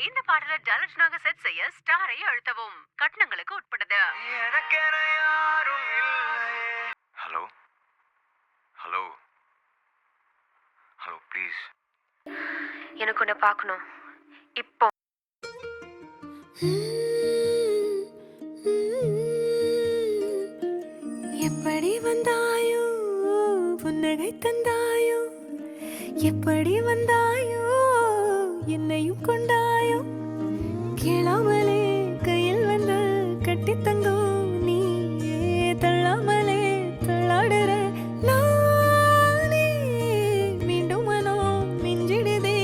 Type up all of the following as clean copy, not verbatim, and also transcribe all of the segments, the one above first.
இந்த பாடலை டைரக்ஷனாக செட் செய்ய ஸ்டாரை அழுத்தவும். கட்டணங்களுக்கு உட்பட்டது. Hello hello hello please. எனக்கு உன்னை பார்க்கணும் இப்போ. எப்படி வந்தாயோ புன்னகை தந்தாயோ, எப்படி வந்தாயோ என்னையும் கொண்டாயோ, கேளாமலே கையில் வந்து கட்டி தங்கோ நீ தள்ளாமலே தள்ளாடுற நானே, மீண்டும் மனோ மிஞ்சிடுதே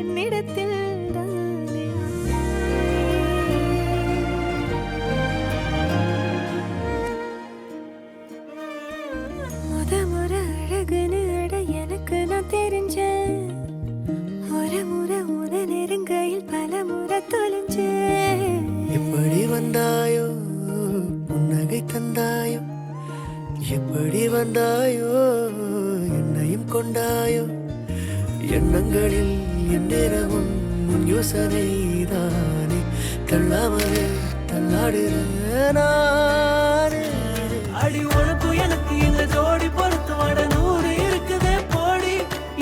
என்னிடத்தில் தானே. முறை அழகுன்னு அட எனக்கு நான் தெரிஞ்சேன், ஒரு முறை உத நெருங்கையில் பல முறை தொலைஞ்சேன். எப்படி வந்தாயோ புன்னகை தந்தாயோ, எப்படி வந்தாயோ என்னையும் கொண்டாயோ, எண்ணங்களில் எந்நேரமும் யோசனை தானே, தள்ளாமலே தள்ளாடுற நானே. அடி உனக்கு எனக்கு இந்த ஜோடி பொறுத்து வட 100 இருக்குதே போடி,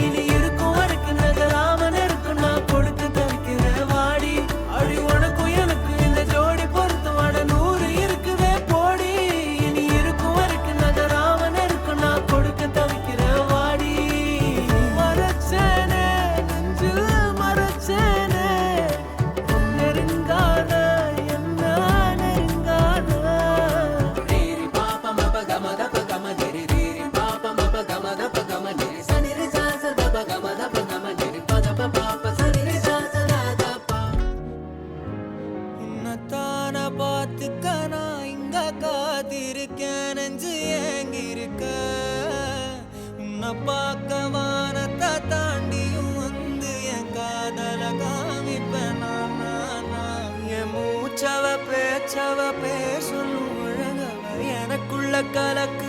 இனி இருக்கும் வரைக்கும் நகராமன் இருக்கும் நான் கொடுக்க தவிக்கிறேன் வாடி. அடி உனக்கு எனக்கு இந்த ஜோடி பொறுத்து வட 100 இருக்குதே போடி, இனி இருக்கும் வரைக்கும் நகராமன் இருக்கும் நான் கொடுக்க தவிக்கிறேன் வாடி. மறைச்சேனே நெஞ்சில் மறைச்சேனே, நெருங்காத என்ன நெருங்காத. உன்னத்தான பார்த்துக்க நான் இங்க காத்திருக்கேன், நெஞ்சு ஏங்கிருக்க. உன்னை பார்க்க வானத்தை தாண்டியும் வந்து என் காதல காமிப்பேன் நான். என் மூச்சவ பேச்சவ பேர் சொல்லும் அழகவ எனக்குள்ள கலக்கு